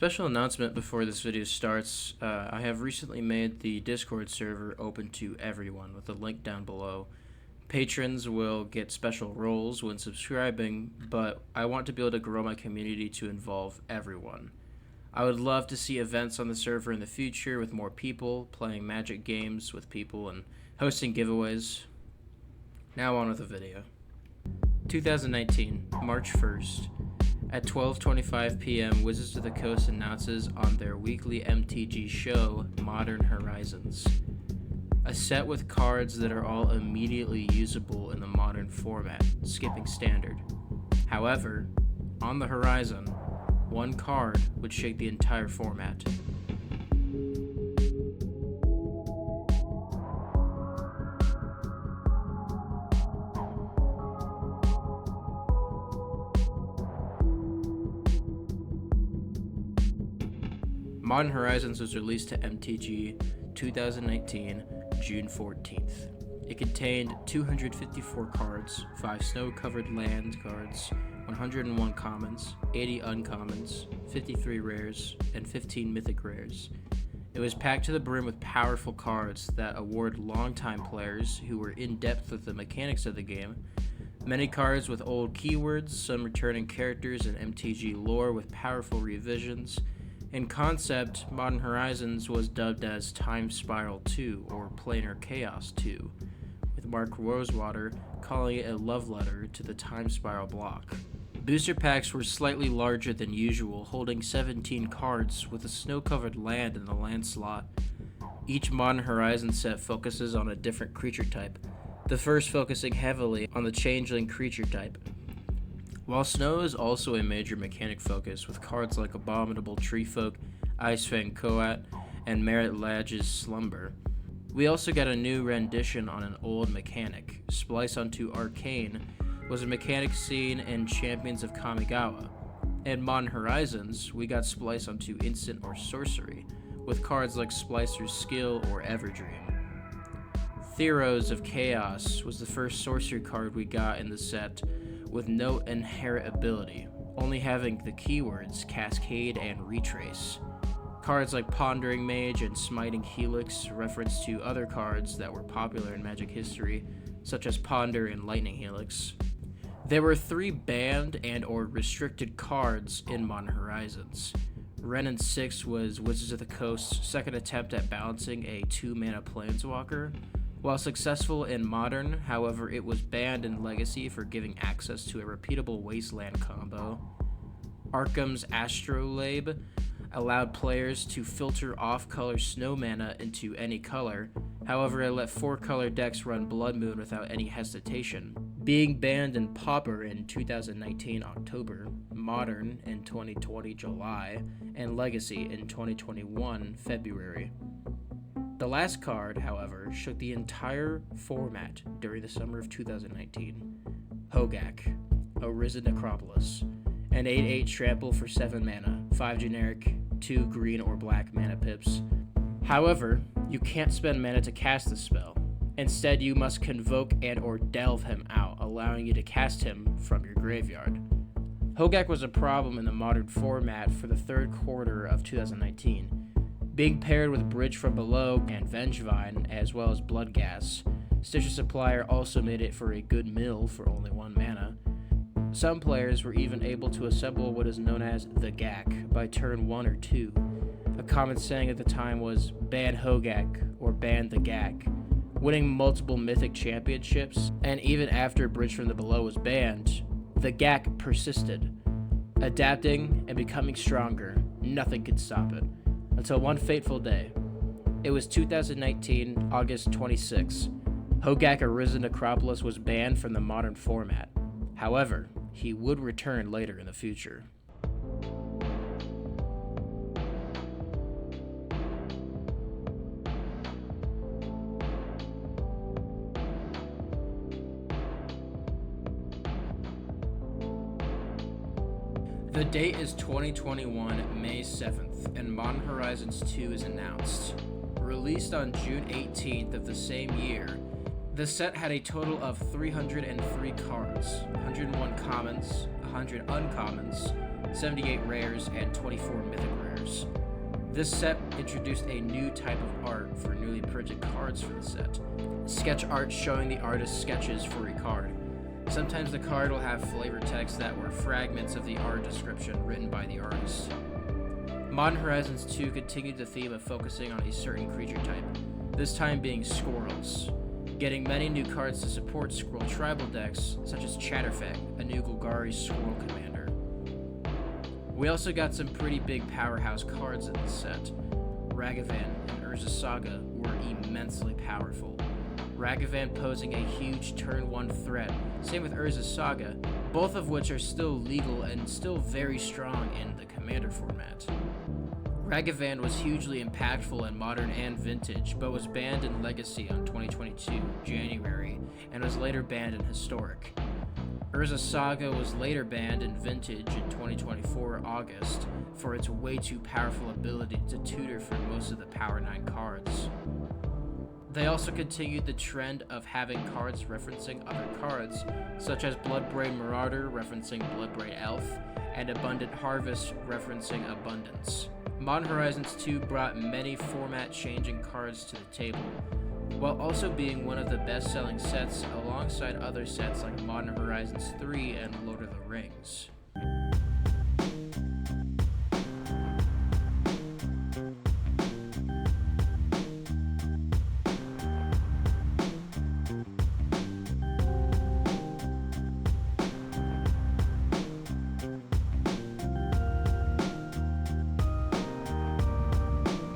Special announcement before this video starts. I have recently made the Discord server open to everyone with a link down below. Patrons will get special roles when subscribing, but I want to be able to grow my community to involve everyone. I would love to see events on the server in the future with more people, playing Magic games with people, and hosting giveaways. Now on with the video. 2019, March 1st. At 12:25 p.m., Wizards of the Coast announces on their weekly MTG show, Modern Horizons. A set with cards that are all immediately usable in the modern format, skipping standard. However, on the horizon, one card would shake the entire format. Modern Horizons was released to MTG 2019, June 14th. It contained 254 cards, 5 snow-covered land cards, 101 commons, 80 uncommons, 53 rares, and 15 mythic rares. It was packed to the brim with powerful cards that award longtime players who were in-depth with the mechanics of the game. Many cards with old keywords, some returning characters in MTG lore with powerful revisions. In concept, Modern Horizons was dubbed as Time Spiral 2 or Planar Chaos 2, with Mark Rosewater calling it a love letter to the Time Spiral block. Booster packs were slightly larger than usual, holding 17 cards with a snow-covered land in the land slot. Each Modern Horizons set focuses on a different creature type, the first focusing heavily on the Changeling creature type. While snow is also a major mechanic focus, with cards like Abominable Treefolk, Icefang Coat, and Merit Ladge's Slumber, we also got a new rendition on an old mechanic. Splice onto Arcane was a mechanic seen in Champions of Kamigawa. In Modern Horizons, we got Splice onto Instant or Sorcery, with cards like Splicer's Skill or Everdream. Theros of Chaos was the first sorcery card we got in the set, with no inherent ability, only having the keywords Cascade and Retrace. Cards like Pondering Mage and Smiting Helix reference to other cards that were popular in Magic history, such as Ponder and Lightning Helix. There were 3 banned and or restricted cards in Modern Horizons. Wrenn and 6 was Wizards of the Coast's second attempt at balancing a 2-mana Planeswalker. While successful in Modern, however, it was banned in Legacy for giving access to a repeatable Wasteland combo. Arkham's Astrolabe allowed players to filter off-color snow mana into any color, however it let 4-color decks run Blood Moon without any hesitation. Being banned in Pauper in 2019 October, Modern in 2020 July, and Legacy in 2021 February. The last card, however, shook the entire format during the summer of 2019. Hogak, Arisen Necropolis, an 8/8 trample for 7 mana, 5 generic, 2 green or black mana pips. However, you can't spend mana to cast the spell. Instead, you must convoke and or delve him out, allowing you to cast him from your graveyard. Hogak was a problem in the modern format for the third quarter of 2019. Being paired with Bridge from Below and Vengevine, as well as Bloodghast, Stitcher Supplier also made it for a good mill for only 1 mana. Some players were even able to assemble what is known as the GAC by turn 1 or 2. A common saying at the time was ban Hogak or ban the GAC, winning multiple Mythic championships, and even after Bridge from the Below was banned, the GAC persisted. Adapting and becoming stronger, nothing could stop it. Until one fateful day. It was 2019, August 26. Hogak Arisen Necropolis was banned from the modern format. However, he would return later in the future. The date is 2021, May 7th, and Modern Horizons 2 is announced. Released on June 18th of the same year, the set had a total of 303 cards, 101 commons, 100 uncommons, 78 rares, and 24 mythic rares. This set introduced a new type of art for newly printed cards for the set. Sketch art showing the artist's sketches for a card. Sometimes the card will have flavor text that were fragments of the art description written by the artist. Modern Horizons 2 continued the theme of focusing on a certain creature type, this time being squirrels, getting many new cards to support squirrel tribal decks, such as Chatterfang, a new Golgari squirrel commander. We also got some pretty big powerhouse cards in this set. Ragavan and Urza Saga were immensely powerful. Ragavan posing a huge turn 1 threat, same with Urza Saga, both of which are still legal and still very strong in the Commander format. Ragavan was hugely impactful in Modern and Vintage, but was banned in Legacy on 2022 January, and was later banned in Historic. Urza Saga was later banned in Vintage in 2024 August for its way too powerful ability to tutor for most of the Power 9 cards. They also continued the trend of having cards referencing other cards, such as Bloodbraid Marauder referencing Bloodbraid Elf, and Abundant Harvest referencing Abundance. Modern Horizons 2 brought many format-changing cards to the table, while also being one of the best-selling sets alongside other sets like Modern Horizons 3 and Lord of the Rings.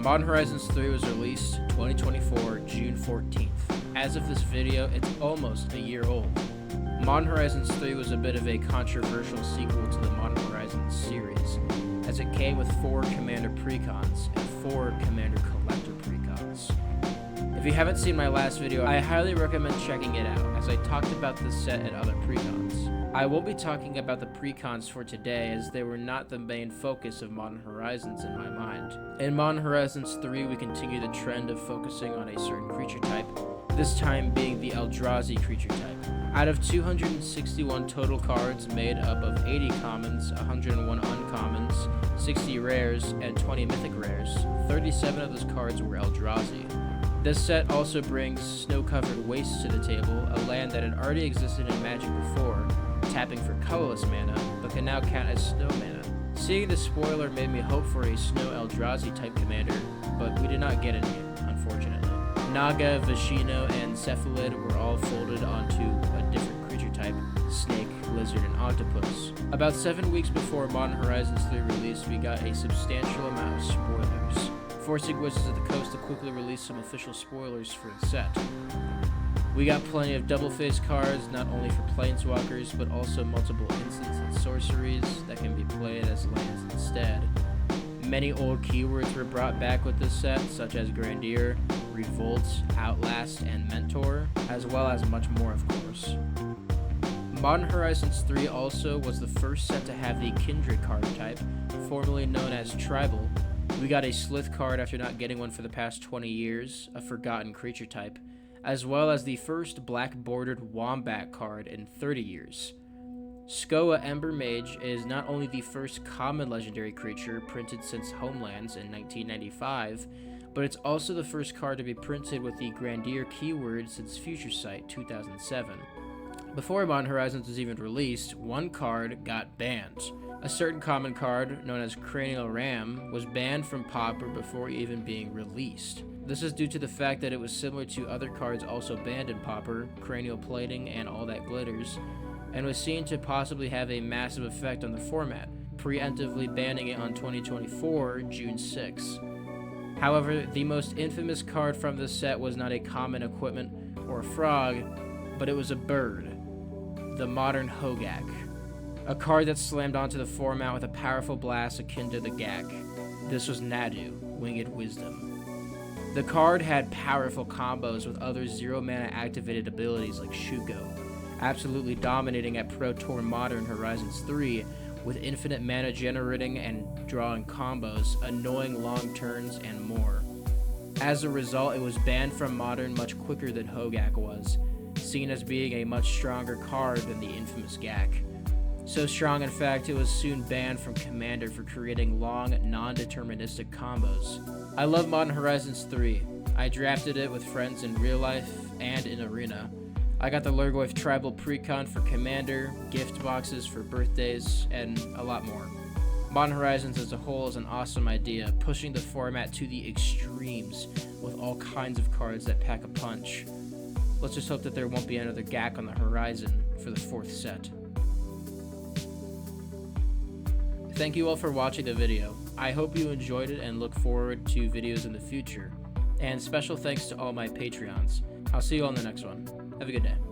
Modern Horizons 3 was released 2024 June 14th. As of this video, it's almost a year old. Modern Horizons 3 was a bit of a controversial sequel to the Modern Horizons series, as it came with 4 Commander Precons and 4 Commander Collector Precons. If you haven't seen my last video, I highly recommend checking it out, as I talked about this set and other Precons. I will be talking about the Precons for today, as they were not the main focus of Modern Horizons in my mind. In Modern Horizons 3, we continue the trend of focusing on a certain creature type, this time being the Eldrazi creature type. Out of 261 total cards made up of 80 commons, 101 uncommons, 60 rares, and 20 mythic rares, 37 of those cards were Eldrazi. This set also brings Snow-Covered Wastes to the table, a land that had already existed in Magic before, tapping for colorless mana, but can now count as snow mana. Seeing the spoiler made me hope for a Snow Eldrazi type commander, but we did not get any, unfortunately. Naga, Vashino, and Cephalid were all folded onto a different creature type, snake, lizard, and octopus. About 7 weeks before Modern Horizons 3 release, we got a substantial amount of spoilers, forcing Wizards of the Coast to quickly release some official spoilers for the set. We got plenty of double-face cards, not only for planeswalkers, but also multiple instants and sorceries that can be played as lands instead. Many old keywords were brought back with this set, such as Grandier, Revolt, Outlast, and Mentor, as well as much more, of course. Modern Horizons 3 also was the first set to have the Kindred card type, formerly known as Tribal. We got a Slith card after not getting one for the past 20 years, a Forgotten creature type, as well as the first black-bordered Wombat card in 30 years. Skoa Ember Mage is not only the first common legendary creature printed since Homelands in 1995, but it's also the first card to be printed with the Grandier keyword since Future Sight 2007. Before Modern Horizons was even released, one card got banned. A certain common card, known as Cranial Ram, was banned from Pauper before even being released. This is due to the fact that it was similar to other cards also banned in Pauper, Cranial Plating, and All That Glitters, and was seen to possibly have a massive effect on the format, preemptively banning it on 2024 June 6. However, the most infamous card from this set was not a common equipment or a frog, but it was a bird, the Modern Hogak, a card that slammed onto the format with a powerful blast akin to the Gak. This was Nadu, Winged Wisdom. The card had powerful combos with other 0-mana activated abilities like Shugo, absolutely dominating at Pro Tour Modern Horizons 3 with infinite mana generating and drawing combos, annoying long turns, and more. As a result, it was banned from Modern much quicker than Hogak was, seen as being a much stronger card than the infamous Gak. So strong, in fact, it was soon banned from Commander for creating long, non-deterministic combos. I love Modern Horizons 3. I drafted it with friends in real life and in Arena. I got the Lurgoyf Tribal Precon for Commander, gift boxes for birthdays, and a lot more. Modern Horizons as a whole is an awesome idea, pushing the format to the extremes with all kinds of cards that pack a punch. Let's just hope that there won't be another GAC on the horizon for the 4th set. Thank you all for watching the video. I hope you enjoyed it and look forward to videos in the future. And special thanks to all my Patreons. I'll see you all in the next one. Have a good day.